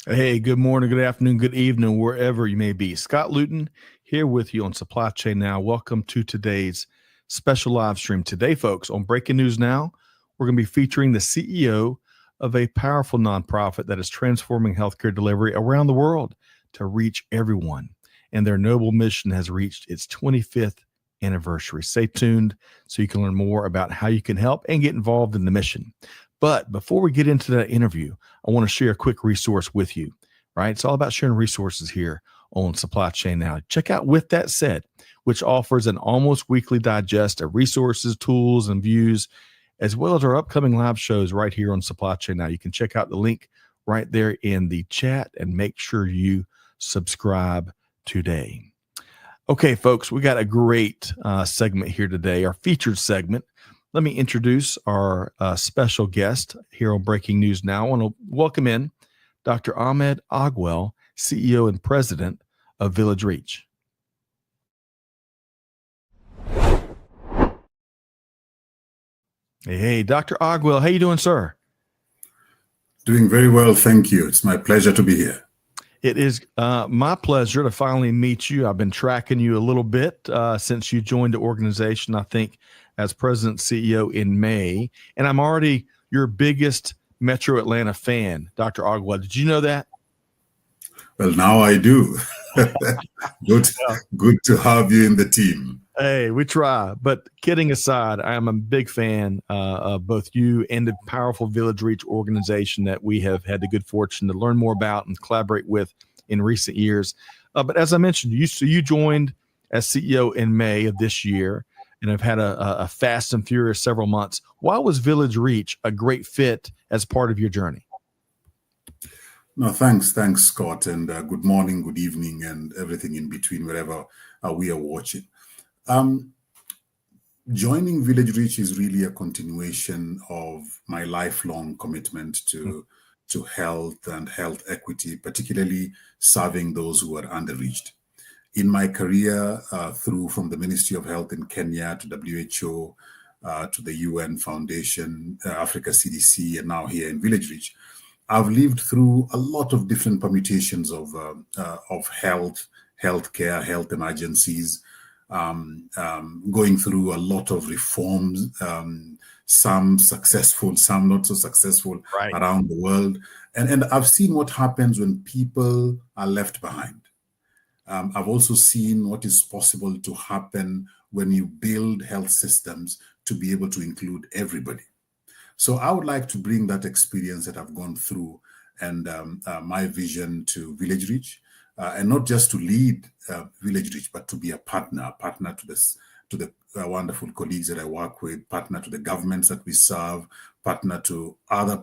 Hey, good morning, good afternoon, good evening, wherever you may be. Scott Luton here with you on Supply Chain Now. Welcome to today's special live stream. Today, folks, on Breaking News Now, we're going to be featuring the CEO of a powerful nonprofit that is transforming healthcare delivery around the world to reach everyone. And their noble mission has reached its 25th anniversary. Stay tuned so you can learn more about how you can help and get involved in the mission. But before we get into that interview, I want to share a quick resource with you, right? It's all about sharing resources here on Supply Chain Now. Check out With That Said, which offers an almost weekly digest of resources, tools, and views, as well as our upcoming live shows right here on Supply Chain Now. You can check out the link right there in the chat and make sure you subscribe today. Okay, folks, we got a great segment here today, our featured segment. Let me introduce our special guest here on Breaking News Now. I want to welcome in Dr. Ahmed Ogwell, CEO and President of VillageReach. Hey, Dr. Ogwell, how you doing, sir? Doing very well, thank you. It's my pleasure to be here. It is my pleasure to finally meet you. I've been tracking you a little bit since you joined the organization, I think, as President CEO in May. And I'm already your biggest Metro Atlanta fan, Dr. Ogwell. Did you know that? Well, now I do. Good to have you in the team. Hey, we try. But kidding aside, I am a big fan of both you and the powerful VillageReach organization that we have had the good fortune to learn more about and collaborate with in recent years. But as I mentioned, you joined as CEO in May of this year and have had a fast and furious several months. Why was VillageReach a great fit as part of your journey? No, thanks, Scott, and good morning, good evening, and everything in between, wherever we are watching. Joining VillageReach is really a continuation of my lifelong commitment to health and health equity, particularly serving those who are underreached. In my career, from the Ministry of Health in Kenya to WHO, to the UN Foundation, Africa CDC, and now here in VillageReach, I've lived through a lot of different permutations of healthcare, health emergencies, going through a lot of reforms, some successful, some not so successful, right, around the world. And I've seen what happens when people are left behind. I've also seen what is possible to happen when you build health systems to be able to include everybody. So I would like to bring that experience that I've gone through and my vision to VillageReach, and not just to lead VillageReach, but to be a partner to the wonderful colleagues that I work with, partner to the governments that we serve, partner to other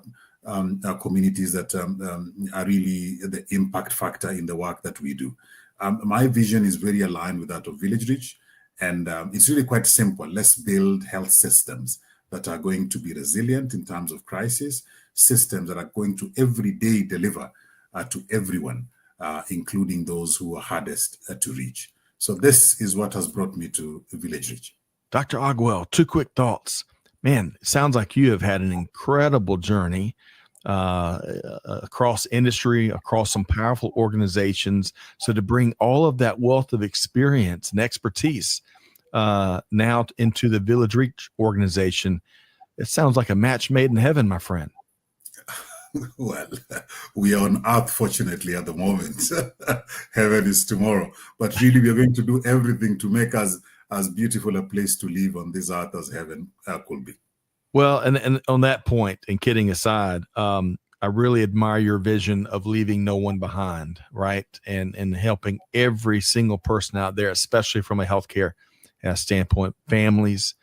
communities that are really the impact factor in the work that we do. My vision is very aligned with that of VillageReach, and it's really quite simple. Let's build health systems that are going to be resilient in terms of crisis, systems that are going to every day deliver to everyone, including those who are hardest to reach. So this is what has brought me to VillageReach. Dr. Ogwell, two quick thoughts. Man, it sounds like you have had an incredible journey across industry, across some powerful organizations. So to bring all of that wealth of experience and expertise now into the VillageReach organization, it sounds like a match made in heaven, my friend. Well, we are on earth, fortunately, at the moment. Heaven is tomorrow. But really, we are going to do everything to make us as beautiful a place to live on this earth as heaven could be. Well, and on that point, and kidding aside, I really admire your vision of leaving no one behind, right? And helping every single person out there, especially from a healthcare standpoint, families.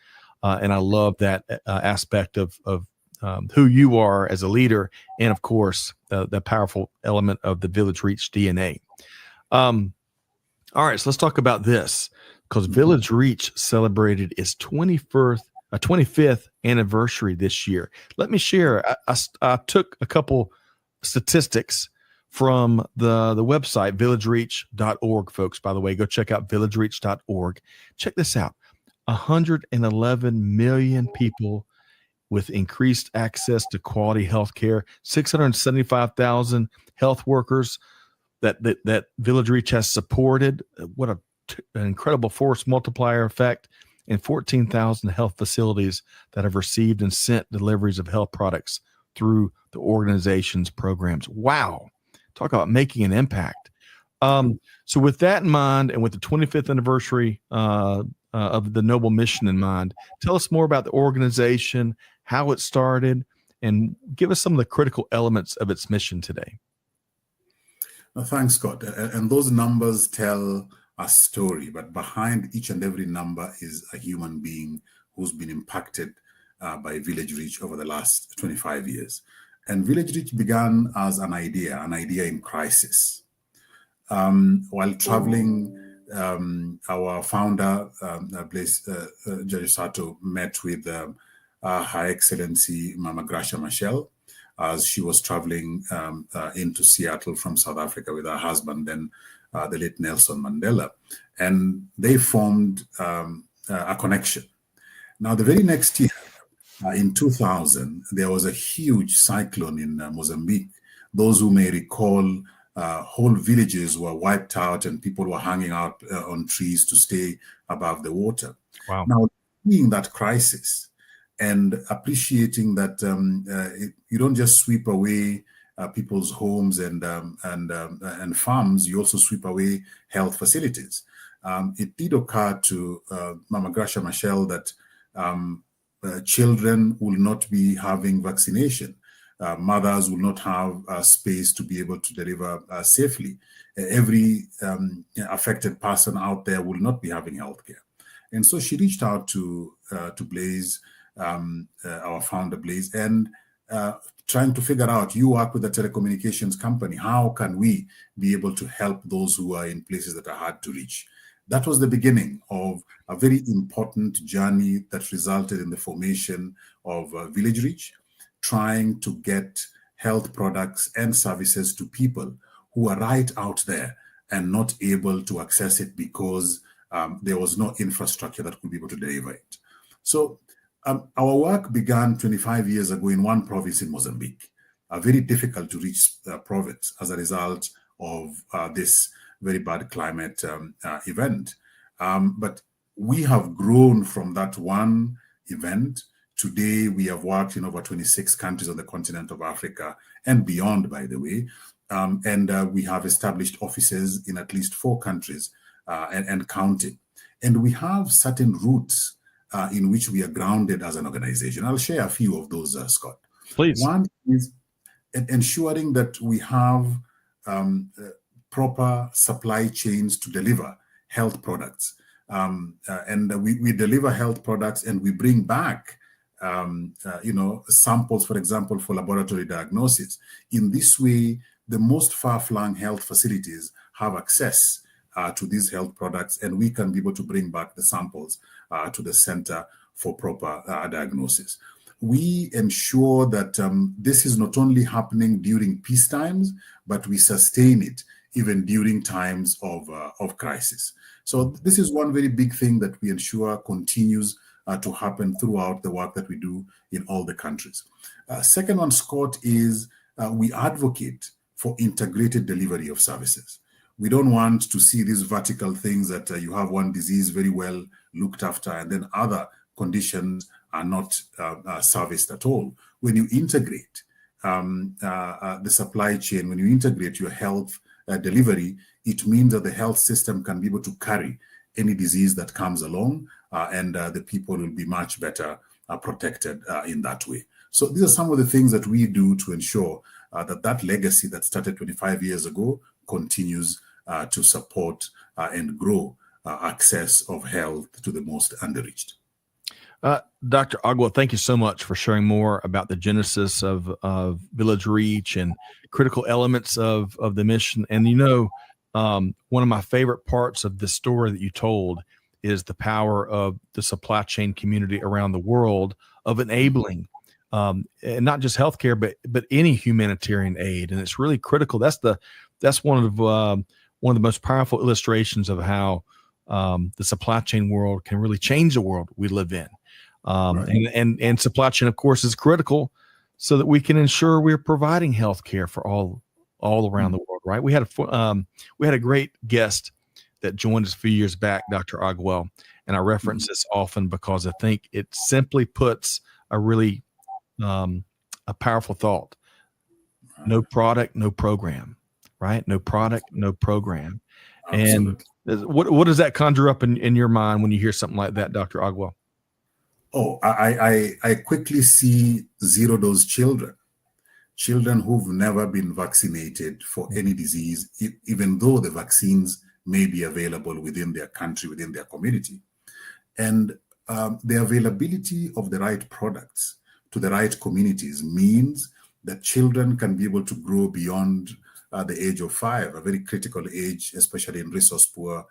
And I love that aspect of who you are as a leader, and of course, the powerful element of the VillageReach DNA. All right, so let's talk about this, because VillageReach celebrated its 25th anniversary this year. Let me share. I took a couple statistics from the website, villagereach.org, folks. By the way, go check out villagereach.org. Check this out. 111 million people with increased access to quality health care, 675,000 health workers that VillageReach has supported. What an incredible force multiplier effect, and 14,000 health facilities that have received and sent deliveries of health products through the organization's programs. Wow. Talk about making an impact. So with that in mind, and with the 25th anniversary of the Noble Mission in mind, tell us more about the organization, how it started, and give us some of the critical elements of its mission today. Thanks, Scott. And those numbers tell a story, but behind each and every number is a human being who's been impacted by VillageReach over the last 25 years. And VillageReach began as an idea in crisis. While traveling, our founder, Judge Sato, met with Her Excellency Mama Gracia Machel as she was traveling into Seattle from South Africa with her husband, then the late Nelson Mandela. And they formed a connection. Now, the very next year, in 2000, there was a huge cyclone in Mozambique. Those who may recall, whole villages were wiped out and people were hanging out on trees to stay above the water. Wow. Now, seeing that crisis and appreciating that you don't just sweep away people's homes and farms, you also sweep away health facilities. It did occur to Mama Gracia Machel that children will not be having vaccination. Mothers will not have space to be able to deliver safely. Every affected person out there will not be having healthcare. And so she reached out to Blaise, our founder Blaise, and trying to figure out, you work with a telecommunications company, how can we be able to help those who are in places that are hard to reach? That was the beginning of a very important journey that resulted in the formation of VillageReach, trying to get health products and services to people who are right out there and not able to access it because there was no infrastructure that could be able to deliver it. So our work began 25 years ago in one province in Mozambique, a very difficult to reach province as a result of this very bad climate event. But we have grown from that one event. Today, we have worked in over 26 countries on the continent of Africa and beyond, by the way. And we have established offices in at least 4 countries and counting. And we have certain roots in which we are grounded as an organization. I'll share a few of those, Scott. Please. One is ensuring that we have proper supply chains to deliver health products. And we deliver health products and we bring back samples, for example, for laboratory diagnosis. In this way, the most far-flung health facilities have access to these health products, and we can be able to bring back the samples to the center for proper diagnosis. We ensure that this is not only happening during peace times, but we sustain it even during times of crisis. So this is one very big thing that we ensure continues to happen throughout the work that we do in all the countries. Second one, Scott, is we advocate for integrated delivery of services. We don't want to see these vertical things that you have one disease very well looked after and then other conditions are not serviced at all. When you integrate the supply chain, when you integrate your health delivery, it means that the health system can be able to carry any disease that comes along and the people will be much better protected in that way. So these are some of the things that we do to ensure that legacy that started 25 years ago continues to support and grow access of health to the most underreached. Dr. Ogwell, thank you so much for sharing more about the genesis of VillageReach and critical elements of the mission. And one of my favorite parts of the story that you told is the power of the supply chain community around the world of enabling and not just healthcare, but any humanitarian aid. And it's really critical. That's one of the most powerful illustrations of how the supply chain world can really change the world we live in. Right. And supply chain, of course, is critical so that we can ensure we're providing healthcare for all all around the world, right? We had a great guest that joined us a few years back, Dr. Ogwell, and I reference this often because I think it simply puts a really a powerful thought. No product, no program, right? No product, no program. Absolutely. And what does that conjure up in your mind when you hear something like that, Dr. Ogwell? Oh, I quickly see zero-dose children who've never been vaccinated for any disease, even though the vaccines may be available within their country, within their community. And the availability of the right products to the right communities means that children can be able to grow beyond the age of 5, a very critical age, especially in resource-poor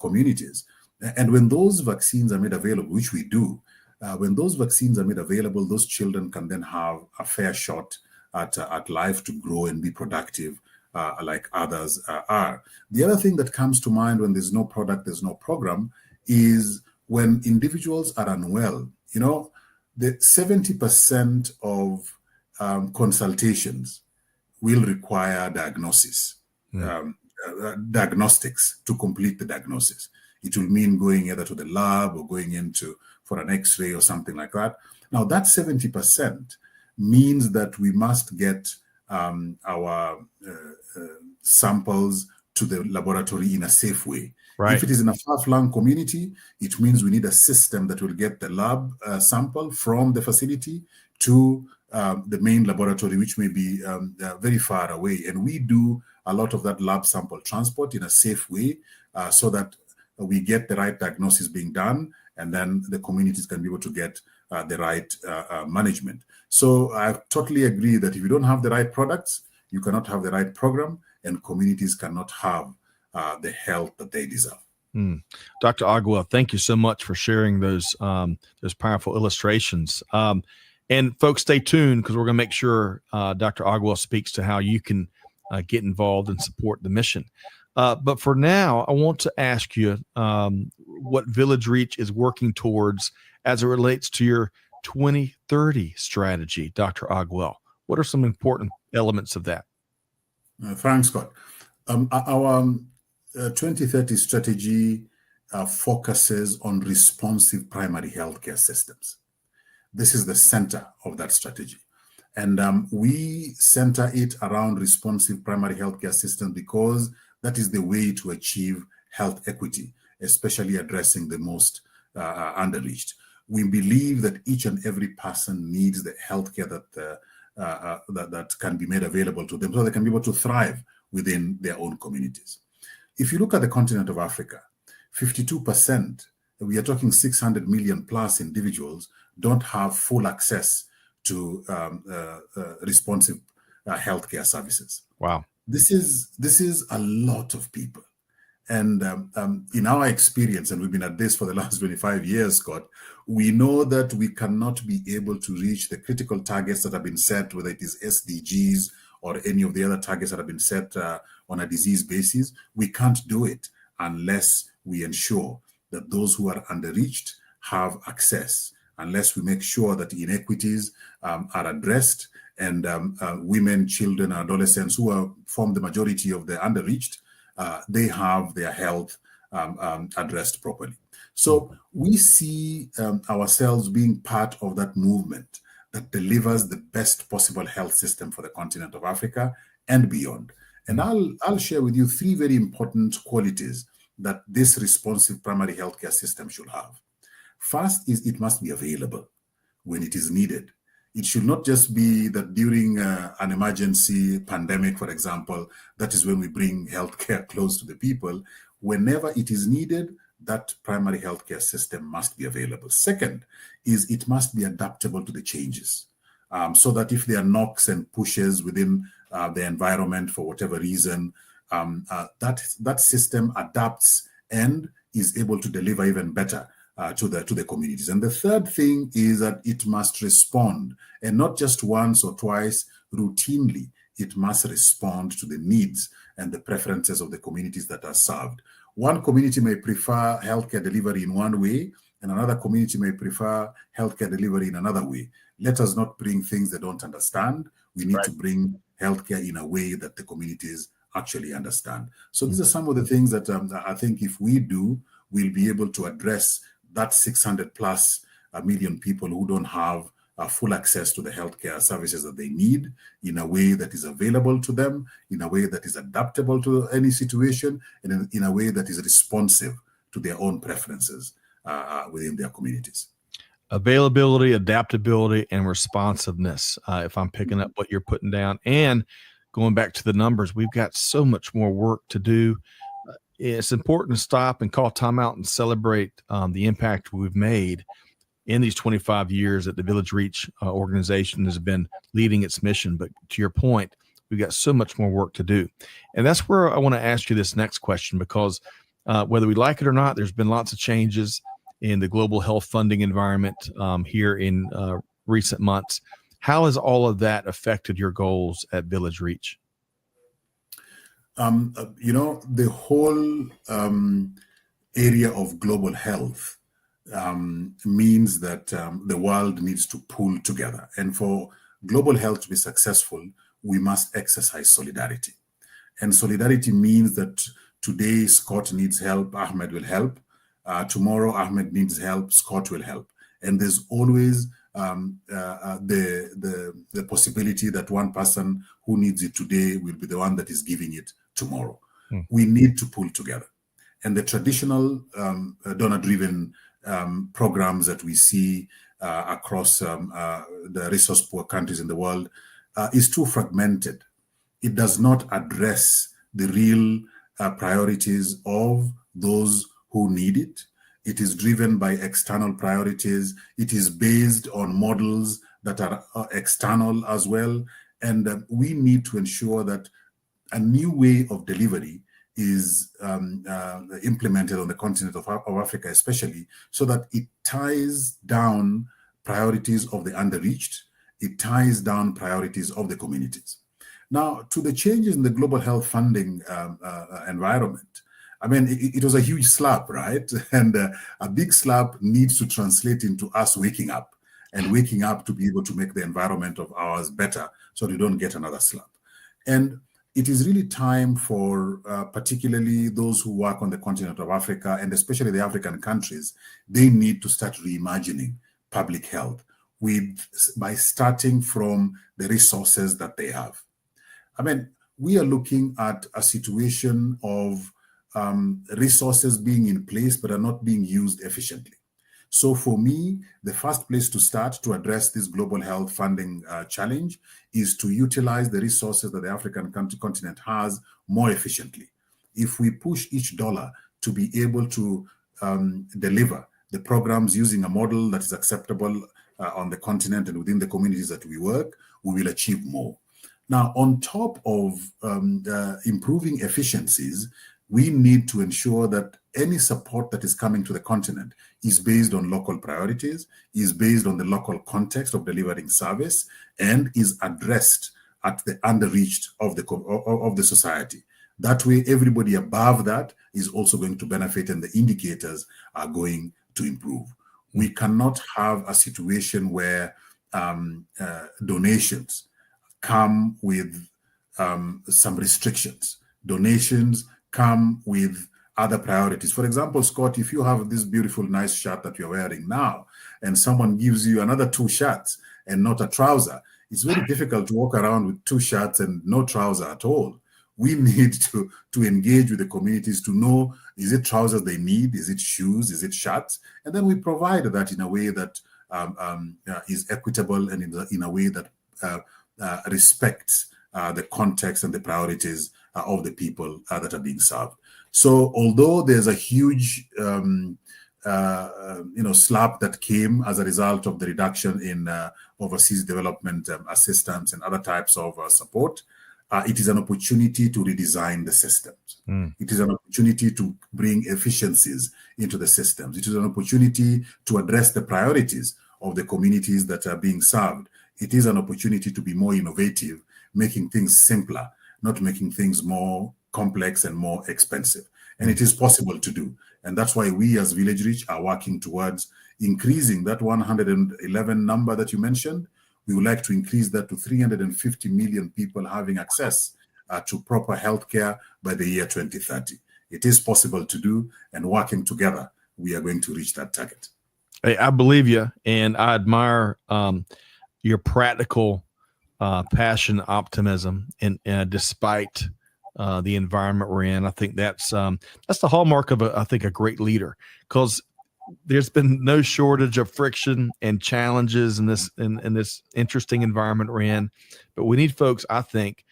communities. And when those vaccines are made available, which we do, when those vaccines are made available, those children can then have a fair shot at life to grow and be productive like others are. The other thing that comes to mind when there's no product, there's no program, is when individuals are unwell. You know, the 70% of consultations will require diagnostics to complete the diagnosis. It will mean going either to the lab or going into for an X-ray or something like that. Now, that 70% means that we must get our samples to the laboratory in a safe way. Right. If it is in a far-flung community, it means we need a system that will get the lab sample from the facility to the main laboratory, which may be very far away. And we do a lot of that lab sample transport in a safe way so that we get the right diagnosis being done, and then the communities can be able to get the right management. So I totally agree that if you don't have the right products, you cannot have the right program, and communities cannot have the health that they deserve. Dr. Ogwell, thank you so much for sharing those powerful illustrations. And folks, stay tuned because we're going to make sure Dr. Ogwell speaks to how you can get involved and support the mission. But for now, I want to ask you what VillageReach is working towards as it relates to your 2030 strategy, Dr. Ogwell. What are some important elements of that? Thanks, Scott. Our 2030 strategy focuses on responsive primary healthcare systems. This is the center of that strategy. And we center it around responsive primary healthcare systems because that is the way to achieve health equity, especially addressing the most underreached. We believe that each and every person needs the healthcare that can be made available to them so they can be able to thrive within their own communities. If you look at the continent of Africa, 52%, we are talking 600 million plus individuals, don't have full access to responsive healthcare services. Wow. This is a lot of people. And in our experience, and we've been at this for the last 25 years, Scott, we know that we cannot be able to reach the critical targets that have been set, whether it is SDGs or any of the other targets that have been set on a disease basis. We can't do it unless we ensure that those who are underreached have access, unless we make sure that inequities are addressed, and women, children, adolescents who form the majority of the underreached, they have their health addressed properly. So we see ourselves being part of that movement that delivers the best possible health system for the continent of Africa and beyond. And I'll share with you 3 very important qualities that this responsive primary healthcare system should have. First is it must be available when it is needed. It should not just be that during an emergency pandemic, for example, that is when we bring healthcare close to the people. Whenever it is needed, that primary healthcare system must be available. Second is it must be adaptable to the changes, so that if there are knocks and pushes within the environment for whatever reason, that system adapts and is able to deliver even better to the communities. And the third thing is that it must respond, and not just once or twice, routinely. It must respond to the needs and the preferences of the communities that are served. One community may prefer healthcare delivery in one way, and another community may prefer healthcare delivery in another way. Let us not bring things they don't understand. We need to bring healthcare in a way that the communities actually understand. So these are some of the things that I think if we do, we'll be able to address that 600 plus million people who don't have full access to the healthcare services that they need in a way that is available to them, in a way that is adaptable to any situation, and in a way that is responsive to their own preferences within their communities. Availability, adaptability, and responsiveness. If I'm picking up what you're putting down, and going back to the numbers, we've got so much more work to do. It's important to stop and call time out and celebrate the impact we've made in these 25 years that the VillageReach organization has been leading its mission. But to your point, we've got so much more work to do. And that's where I want to ask you this next question, because whether we like it or not, there's been lots of changes in the global health funding environment here in recent months. How has all of that affected your goals at VillageReach? The whole area of global health means that the world needs to pull together. And for global health to be successful, we must exercise solidarity. And solidarity means that today Scott needs help, Ahmed will help. Tomorrow Ahmed needs help, Scott will help. And there's always the possibility that one person who needs it today will be the one that is giving it tomorrow. We need to pull together. And the traditional donor-driven programs that we see across the resource-poor countries in the world is too fragmented. It does not address the real priorities of those who need it. It is driven by external priorities. It is based on models that are external as well. And we need to ensure that a new way of delivery is implemented on the continent of Africa, especially, so that it ties down priorities of the underreached, it ties down priorities of the communities. Now, to the changes in the global health funding environment, I mean, it was a huge slap, right? And a big slap needs to translate into us waking up to be able to make the environment of ours better so we don't get another slap. And it is really time for particularly those who work on the continent of Africa, and especially the African countries, they need to start reimagining public health by starting from the resources that they have. I mean, we are looking at a situation of resources being in place but are not being used efficiently. So for me, the first place to start to address this global health funding challenge is to utilize the resources that the African continent has more efficiently. If we push each dollar to be able to deliver the programs using a model that is acceptable on the continent and within the communities that we work, we will achieve more. Now, on top of improving efficiencies, we need to ensure that any support that is coming to the continent is based on local priorities, is based on the local context of delivering service, and is addressed at the underreached of the society. That way, everybody above that is also going to benefit, and the indicators are going to improve. We cannot have a situation where donations come with some restrictions. Donations come with other priorities. For example, Scott, if you have this beautiful, nice shirt that you're wearing now, and someone gives you another 2 shirts and not a trouser, it's very difficult to walk around with 2 shirts and no trouser at all. We need to engage with the communities to know, is it trousers they need? Is it shoes? Is it shirts? And then we provide that in a way that is equitable and in a way that respects the context and the priorities of the people that are being served. So although there's a huge slap that came as a result of the reduction in overseas development assistance and other types of support, it is an opportunity to redesign the systems. It is an opportunity to bring efficiencies into the systems. It is an opportunity to address the priorities of the communities that are being served. It is an opportunity to be more innovative, making things simpler, not making things more complex and more expensive. And it is possible to do. And that's why we as VillageReach are working towards increasing that 111 number that you mentioned. We would like to increase that to 350 million people having access to proper healthcare by the year 2030. It is possible to do, and working together, we are going to reach that target. Hey, I believe you, and I admire your practical passion, optimism, and despite the environment we're in. I think that's the hallmark of a great leader, because there's been no shortage of friction and challenges in this interesting environment we're in. But we need folks, I think,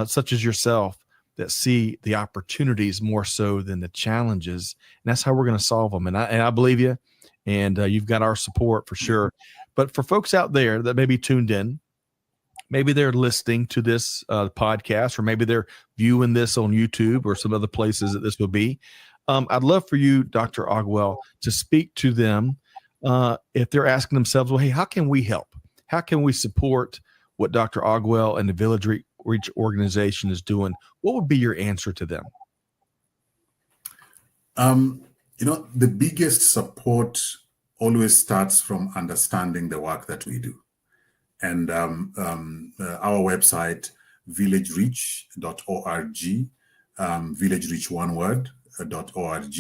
such as yourself, that see the opportunities more so than the challenges, and that's how we're going to solve them. And I believe you, and you've got our support for sure. But for folks out there that may be tuned in, maybe they're listening to this podcast, or maybe they're viewing this on YouTube or some other places that this will be. I'd love for you, Dr. Ogwell, to speak to them if they're asking themselves, well, hey, how can we help? How can we support what Dr. Ogwell and the VillageReach organization is doing? What would be your answer to them? The biggest support always starts from understanding the work that we do. And our website, VillageReach.org, VillageReach one word, .org,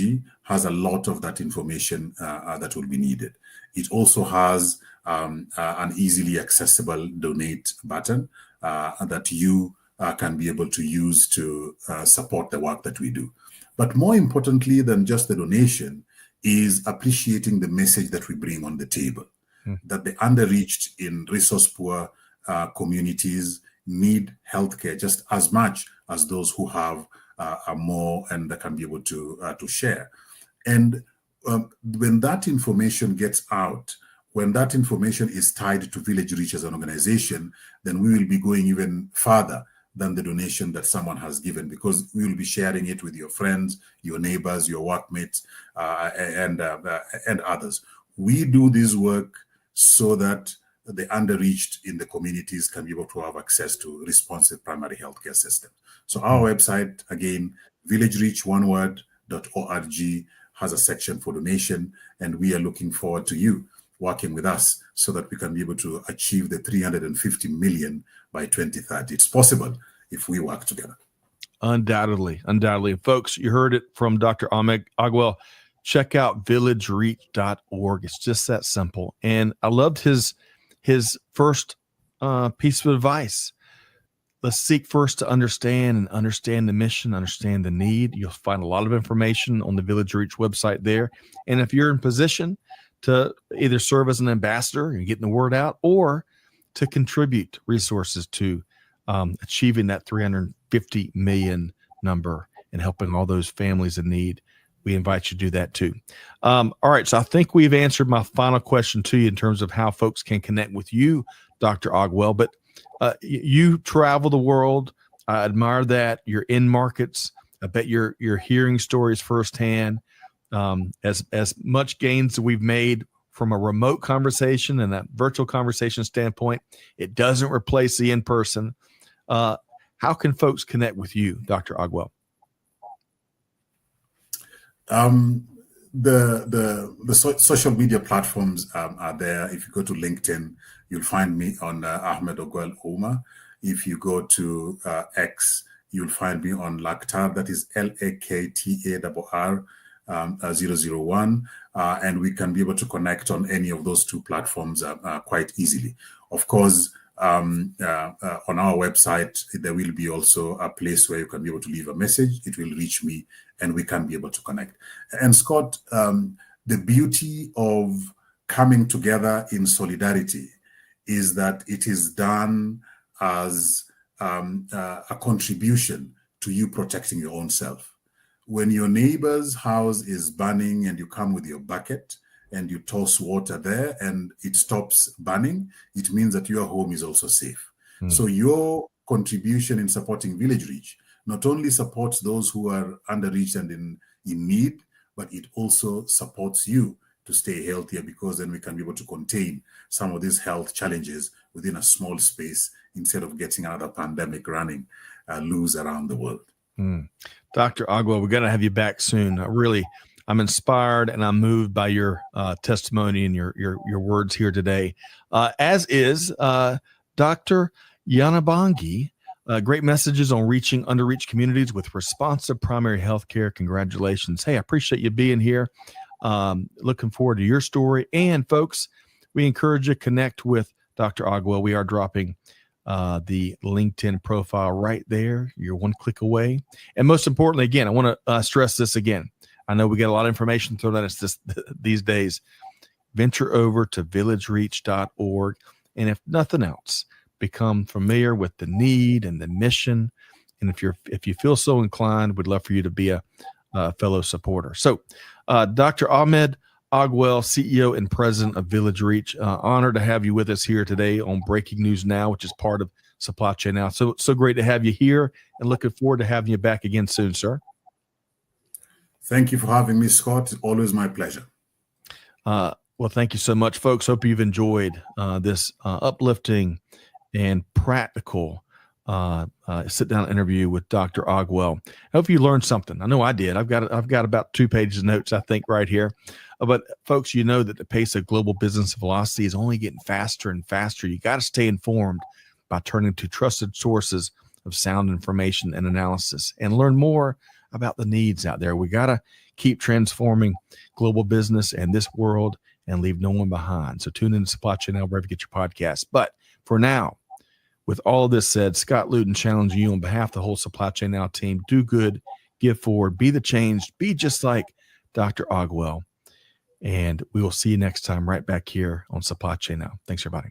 has a lot of that information that will be needed. It also has an easily accessible donate button that you can be able to use to support the work that we do. But more importantly than just the donation is appreciating the message that we bring on the table, that the underreached in resource-poor communities need healthcare just as much as those who have more and that can be able to share. And when that information gets out, when that information is tied to VillageReach as an organization, then we will be going even further than the donation that someone has given, because we will be sharing it with your friends, your neighbors, your workmates, and others. We do this work so that the underreached in the communities can be able to have access to responsive primary healthcare systems. So our website, again, VillageReach one word.org, has a section for donation, and we are looking forward to you working with us so that we can be able to achieve the 350 million by 2030. It's possible if we work together. Undoubtedly. Folks, you heard it from Dr. Ahmed Ogwell. Check out villagereach.org. It's just that simple. And I loved his first piece of advice. Let's seek first to understand the mission, understand the need. You'll find a lot of information on the VillageReach website there. And if you're in position to either serve as an ambassador and getting the word out, or to contribute resources to achieving that 350 million number and helping all those families in need, we invite you to do that too. All right. So I think we've answered my final question to you in terms of how folks can connect with you, Dr. Ogwell. But you travel the world. I admire that. You're in markets. I bet you're hearing stories firsthand. As much gains that we've made from a remote conversation and that virtual conversation standpoint, it doesn't replace the in-person. How can folks connect with you, Dr. Ogwell? The social media platforms are there. If you go to LinkedIn, you'll find me on Ahmed Ogwell Oma. If you go to X, you'll find me on Laktar. That is LAKTARR 001. And we can be able to connect on any of those two platforms quite easily. Of course, on our website, there will be also a place where you can be able to leave a message. It will reach me and we can be able to connect. And Scott, the beauty of coming together in solidarity is that it is done as a contribution to you protecting your own self. When your neighbor's house is burning and you come with your bucket and you toss water there and it stops burning, it means that your home is also safe. So your contribution in supporting VillageReach not only supports those who are underreached and in need, but it also supports you to stay healthier, because then we can be able to contain some of these health challenges within a small space instead of getting another pandemic running loose around the world. Dr. Ogwell, we're going to have you back soon. I'm inspired and I'm moved by your testimony and your words here today, as is Dr. Yanabangi. Great messages on reaching underreached communities with responsive primary health care. Congratulations. Hey, I appreciate you being here. Looking forward to your story. And folks, we encourage you to connect with Dr. Ogwell. We are dropping the LinkedIn profile right there. You're one click away. And most importantly, again, I want to stress this again. I know we get a lot of information thrown at us these days. Venture over to villagereach.org. And if nothing else, become familiar with the need and the mission. And if you feel so inclined, we'd love for you to be a fellow supporter. So Dr. Ahmed Ogwell, CEO and president of VillageReach, honored to have you with us here today on Breaking News Now, which is part of Supply Chain Now. So great to have you here and looking forward to having you back again soon, sir. Thank you for having me, Scott. It's always my pleasure. Well, thank you so much, folks. Hope you've enjoyed this uplifting and practical sit-down interview with Dr. Ogwell. I hope you learned something. I know I did. I've got about 2 pages of notes, I think, right here. But folks, you know that the pace of global business velocity is only getting faster and faster. You got to stay informed by turning to trusted sources of sound information and analysis and learn more about the needs out there. We got to keep transforming global business and this world and leave no one behind. So tune in to Supply Chain Now wherever you get your podcast. But for now, with all of this said, Scott Luton challenging you on behalf of the whole Supply Chain Now team. Do good, give forward, be the change, be just like Dr. Ogwell. And we will see you next time right back here on Supply Chain Now. Thanks, everybody.